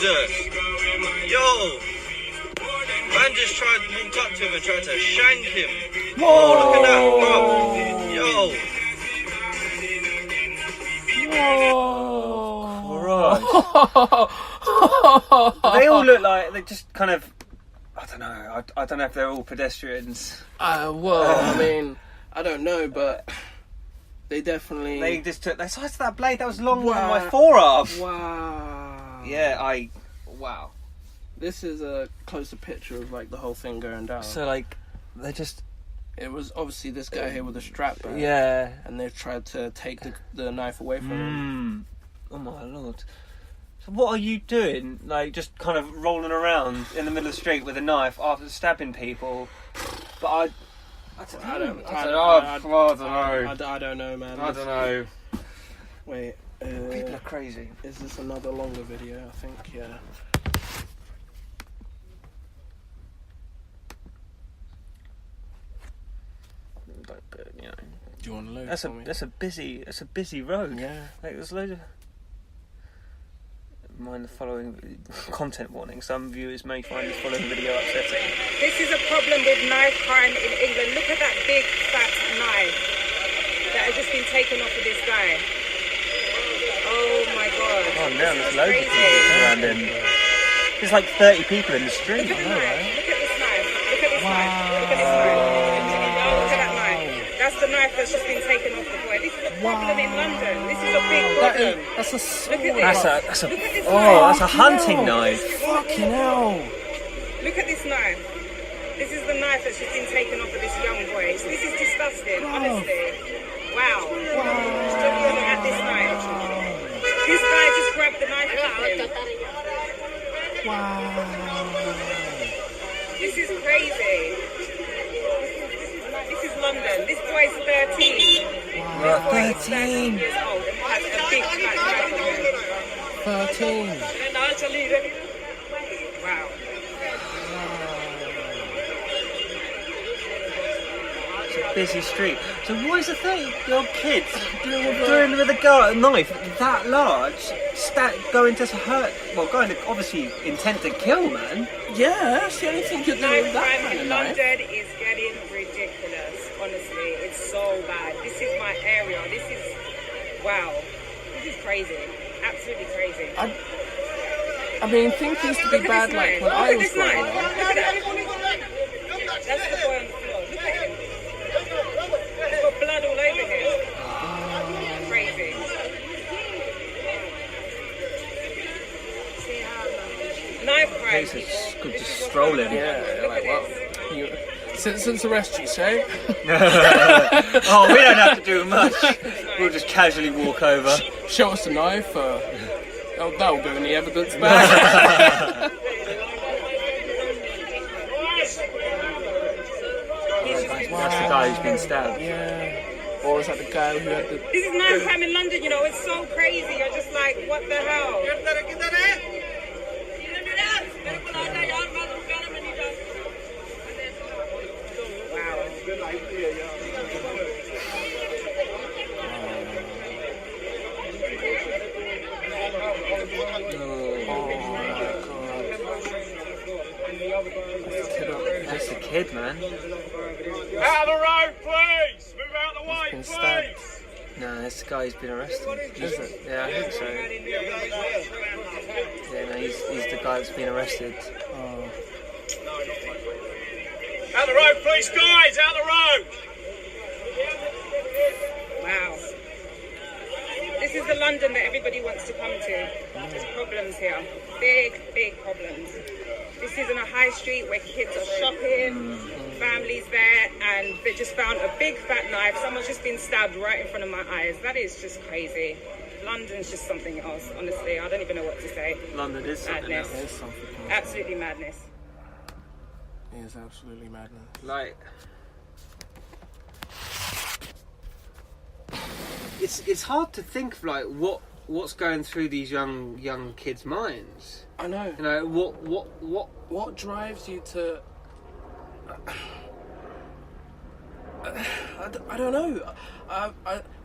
Jesus! Yo! Man just walked up to him and tried to shank him. Whoa! Oh, look at that, bro! Yo! Christ. They all look like they just kind of. I don't know. I don't know if they're all pedestrians. I mean, I don't know, but they definitely. They just took. They sized that blade that was longer than my forearm. Wow. Yeah, Wow. This is a closer picture of like the whole thing going down. So like, they just. It was obviously this guy here with a strap bag. Yeah. And they've tried to take the knife away from him. Oh my lord. So what are you doing? Like, just kind of rolling around in the middle of the street with a knife after stabbing people? But I don't know. I don't know, man. I don't know. Wait. People are crazy. Is this another longer video? I think, yeah. You know, do you want to load? That's a busy road. Yeah. Like, there's loads of. Mind the following content warning. Some viewers may find this following video upsetting. This is a problem with knife crime in England. Look at that big fat knife that has just been taken off of this guy. Oh my god. Oh, now there's loads of people surrounding. There's like 30 people in the street. Look at this knife. Look at this knife. Look at this knife. Look at this knife. Look at that knife. That's the knife that's just been taken off the boy. This is a problem in London. This is a big problem. That's a sword. That's a hunting knife. Fucking hell. Look at this knife. This is the knife that's just been taken off of this young boy. This is disgusting, honestly. Wow. Just looking at this knife. This guy just grabbed the knife off him. Wow. This is crazy. This is London. This boy's 13. Wow. This boy is 13 years old and has a big fat knife on him. 13. Wow. It's a busy street. So what is a 30-year-old kid doing with a knife that large, going to hurt? Well, going to obviously intent to kill, man. Yeah, that's the only thing you can do with that kind of knife. London is getting ridiculous. Honestly, it's so bad. This is my area. This is wow. This is crazy. Absolutely crazy. I mean, things used to be bad like when I was growing up. Look at that. That's the boy on the floor. Look at him. He's got blood all over him. Crazy. Knife crime. It's good to stroll in. Yeah, like what? Since arrest, you say? Oh, we don't have to do much. We'll just casually walk over. Show us the knife. That'll go in the evidence bag. That's the guy who's been stabbed. Yeah. Or is that the guy who had the... This is knife crime in London, you know, it's so crazy. You're just like, what the hell? That's a kid, man. Out of the road, please! Move out of the way, please! No, this guy's been arrested. Is it? Yeah, I think so. Yeah, no, he's the guy that's been arrested. Oh. Out of the road, please, guys! Out of the road! Wow. This is the London that everybody wants to come to. There's problems here. Big problems. This isn't a high street where kids are shopping, families there, and they just found a big fat knife. Someone's just been stabbed right in front of my eyes. That is just crazy. London's just something else, honestly. I don't even know what to say. London is something else. It is something else. Absolutely madness. It is absolutely madness. Like, it's hard to think of like what's going through these young kids' minds. I know. You know what drives you to? I don't know.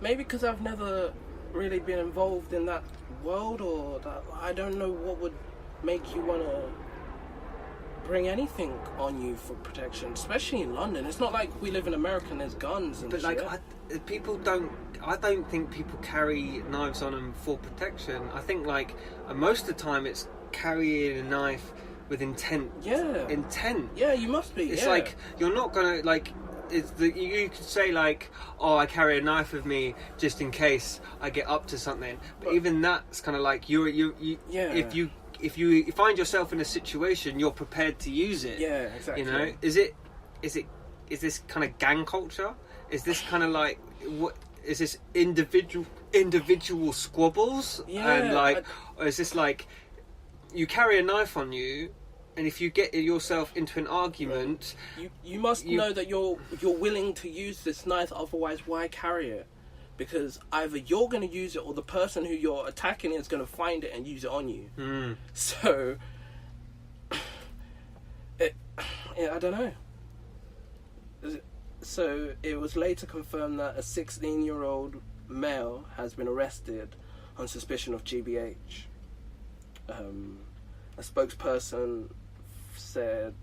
Maybe because I've never really been involved in that world, or that I don't know what would make you want to bring anything on you for protection, especially in London. It's not like we live in America and there's guns and But shit. I don't think people carry knives on them for protection. I think most of the time it's carrying a knife with intent. Yeah. Intent. Yeah, you must be. It's yeah. like you're not gonna you could say oh, I carry a knife with me just in case I get up to something. But even that's kind of like you Yeah. if you find yourself in a situation, you're prepared to use it. Yeah, exactly. You know, is this kind of gang culture? Is this kind of like what? Is this individual squabbles? Yeah, And or is this like you carry a knife on you, and if you get yourself into an argument, you must know that you're willing to use this knife. Otherwise, why carry it? Because either you're going to use it, or the person who you're attacking is going to find it and use it on you. So, I don't know. So it was later confirmed that a 16-year-old male has been arrested on suspicion of GBH. A spokesperson said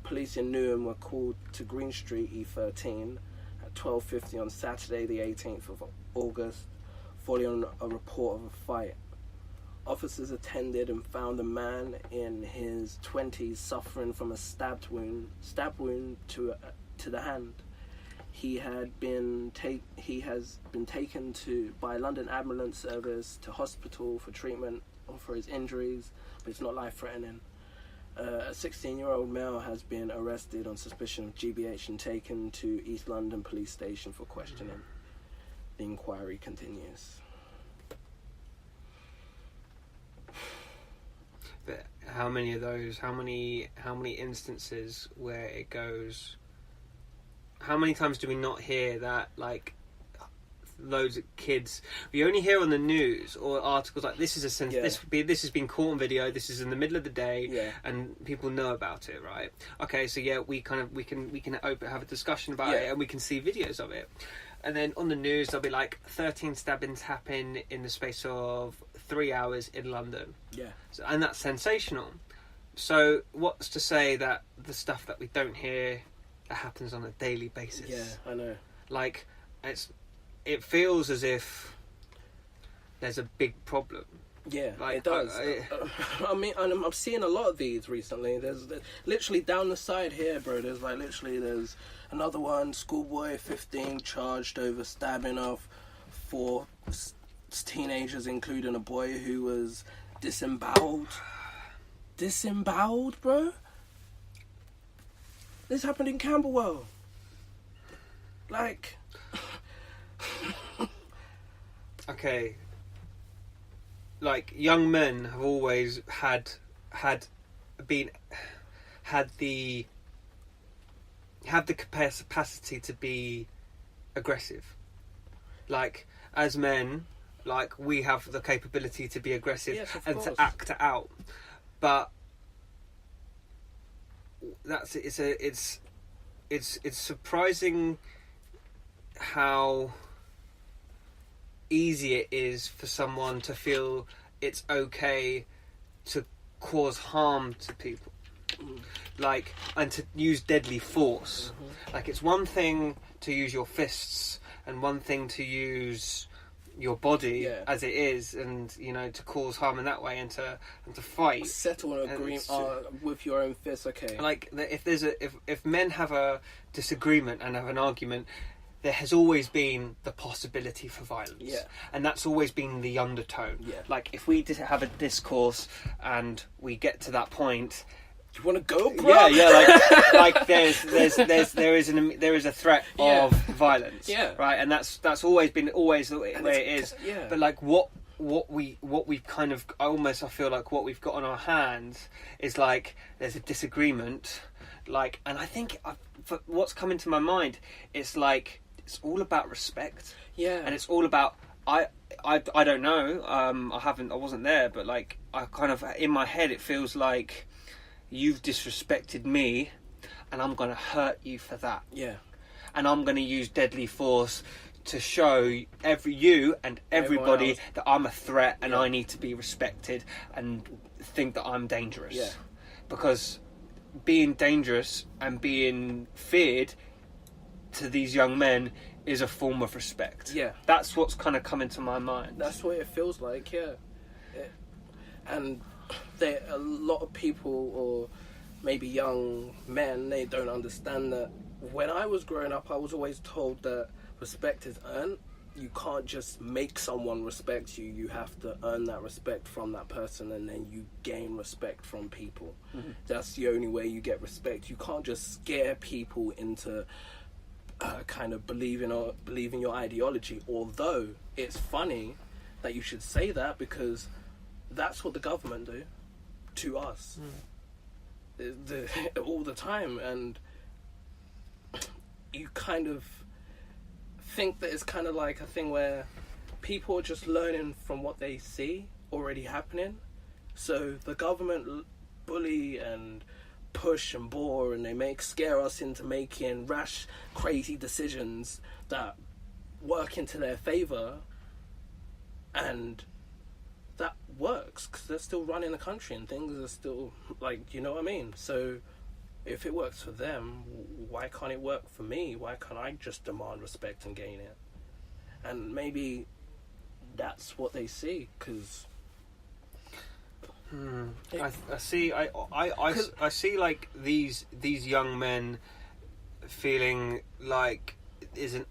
police in Newham were called to Green Street E13 at 12:50 on Saturday the 18th of August, following a report of a fight. Officers attended and found a man in his 20s suffering from a stab wound to the hand. He has been taken by London Ambulance Service to hospital for treatment for his injuries, but it's not life-threatening. A 16-year-old male has been arrested on suspicion of GBH and taken to East London Police Station for questioning. The inquiry continues. but how many of those? How many instances where it goes? How many times do we not hear that, loads of kids? We only hear on the news or articles like this is this has been caught on video. This is in the middle of the day, and people know about it, right? Okay, so we can have a discussion about it, and we can see videos of it. And then on the news, there'll be 13 stabbings happen in the space of 3 hours in London. Yeah, and that's sensational. So what's to say that the stuff that we don't hear that happens on a daily basis? Yeah, I know. It feels as if there's a big problem. Yeah, it does. I'm seeing a lot of these recently. There's literally down the side here, bro. There's another one, schoolboy 15 charged over stabbing off 4 teenagers, including a boy who was disemboweled. Disemboweled, bro. This happened in Camberwell. Okay. Young men have always had the capacity to be aggressive. As men, we have the capability to be aggressive and to act it out. But it's surprising how easy it is for someone to feel it's okay to cause harm to people, and to use deadly force. It's one thing to use your fists and one thing to use your body as it is, and to cause harm in that way, and to fight. Settle an agreement with your own fists. Okay. If men have a disagreement and have an argument, there has always been the possibility for violence, and that's always been the undertone. If we have a discourse and we get to that point, do you want to go, bro? there is a threat of violence, right, and that's always been the way it is. But what we've kind of I feel like what we've got on our hands is there's a disagreement, and I think what's come into my mind is it's all about respect. Yeah. And it's all about I don't know. I wasn't there, but I kind of in my head it feels like you've disrespected me, and I'm gonna hurt you for that. Yeah. And I'm gonna use deadly force to show you and everybody else. that I'm a threat and Yeah. I need to be respected and think that I'm dangerous. Yeah. Because being dangerous and being feared to these young men is a form of respect. Yeah. That's what's kind of coming to my mind. That's what it feels like, yeah. And a lot of people, or maybe young men, they don't understand that. When I was growing up, I was always told that respect is earned. You can't just make someone respect you. You have to earn that respect from that person, and then you gain respect from people. Mm-hmm. That's the only way you get respect. You can't just scare people into kind of believing your ideology. Although it's funny that you should say that, because that's what the government do to us all the time, and you kind of think that it's kind of like a thing where people are just learning from what they see already happening. So the government bully and push and bore, and they scare us into making rash, crazy decisions that work into their favour, and that works because they're still running the country and things are still, like, you know what I mean? So if it works for them, why can't it work for me? Why can't I just demand respect and gain it? And maybe that's what they see, because I see like these young men feeling like is an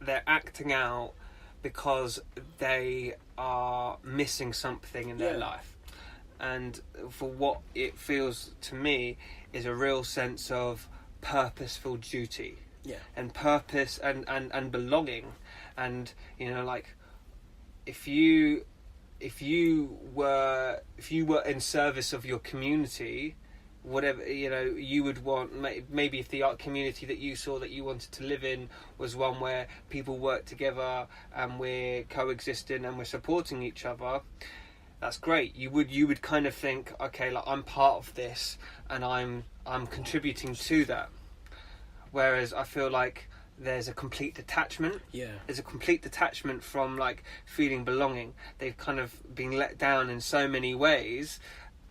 they're acting out because they are missing something in their life, and for what it feels to me is a real sense of purposeful duty, and purpose and belonging, and like if you were in service of your community, whatever you would want. Maybe if the art community that you saw that you wanted to live in was one where people work together and we're coexisting and we're supporting each other, that's great. You would kind of think, okay, like I'm part of this and I'm contributing to that. Whereas I feel like there's a complete detachment. There's a complete detachment from like feeling belonging. They've kind of been let down in so many ways.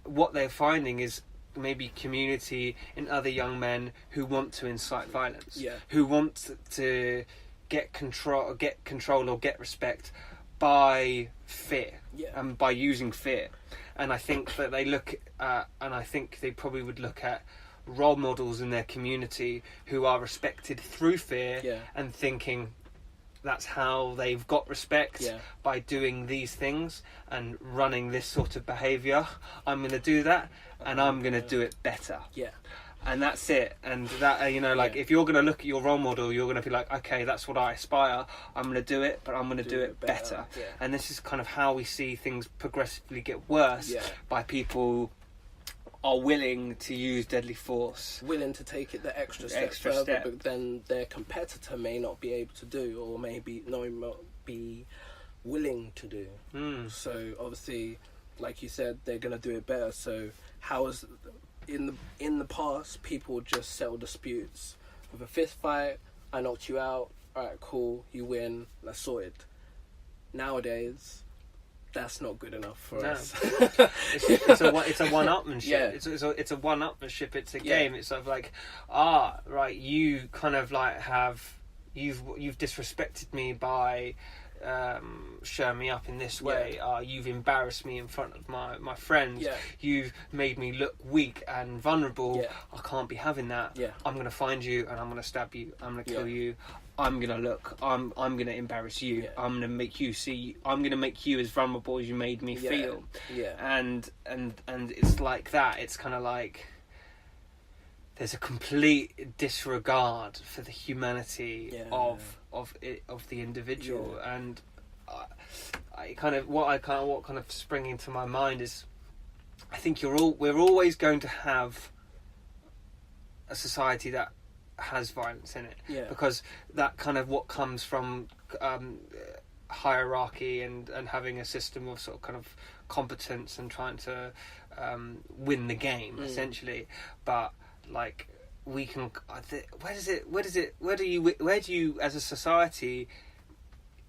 What they're finding is maybe community in other young men who want to incite violence, who want to get control or get respect by fear, and by using fear. And I think that they look at, and I think they probably would look at role models in their community who are respected through fear, and thinking that's how they've got respect, by doing these things and running this sort of behaviour. I'm going to do that, and I'm going to do it better. And that's it. And that if you're going to look at your role model, you're going to be like, okay, that's what I aspire. I'm going to do it, but I'm going to do it better. And this is kind of how we see things progressively get worse, by people are willing to use deadly force, willing to take it the extra step further, but then their competitor may not be able to do, or maybe not be willing to do. So obviously, like you said, they're going to do it better. So how is in the past people just settle disputes with a fist fight? I knocked you out, alright, cool, you win, that's sorted. Nowadays, that's not good enough for us. It's a one-upmanship. Yeah. It's a one-upmanship. It's a game. It's sort of like, right, you kind of like you've disrespected me by showing me up in this way. You've embarrassed me in front of my friends. You've made me look weak and vulnerable. I can't be having that. I'm going to find you and I'm going to stab you. I'm going to kill you. I'm going to embarrass you. I'm going to make you see. I'm going to make you as vulnerable as you made me feel. And it's like that. It's kind of like there's a complete disregard for the humanity of the individual. And what kind of springing to my mind is, I think we're always going to have a society that has violence in it, because that kind of what comes from hierarchy and having a system of sort of kind of competence and trying to win the game essentially. But like we can. Where do you as a society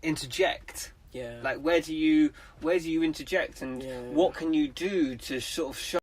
interject? Yeah. Like where do you interject, and what can you do to sort of show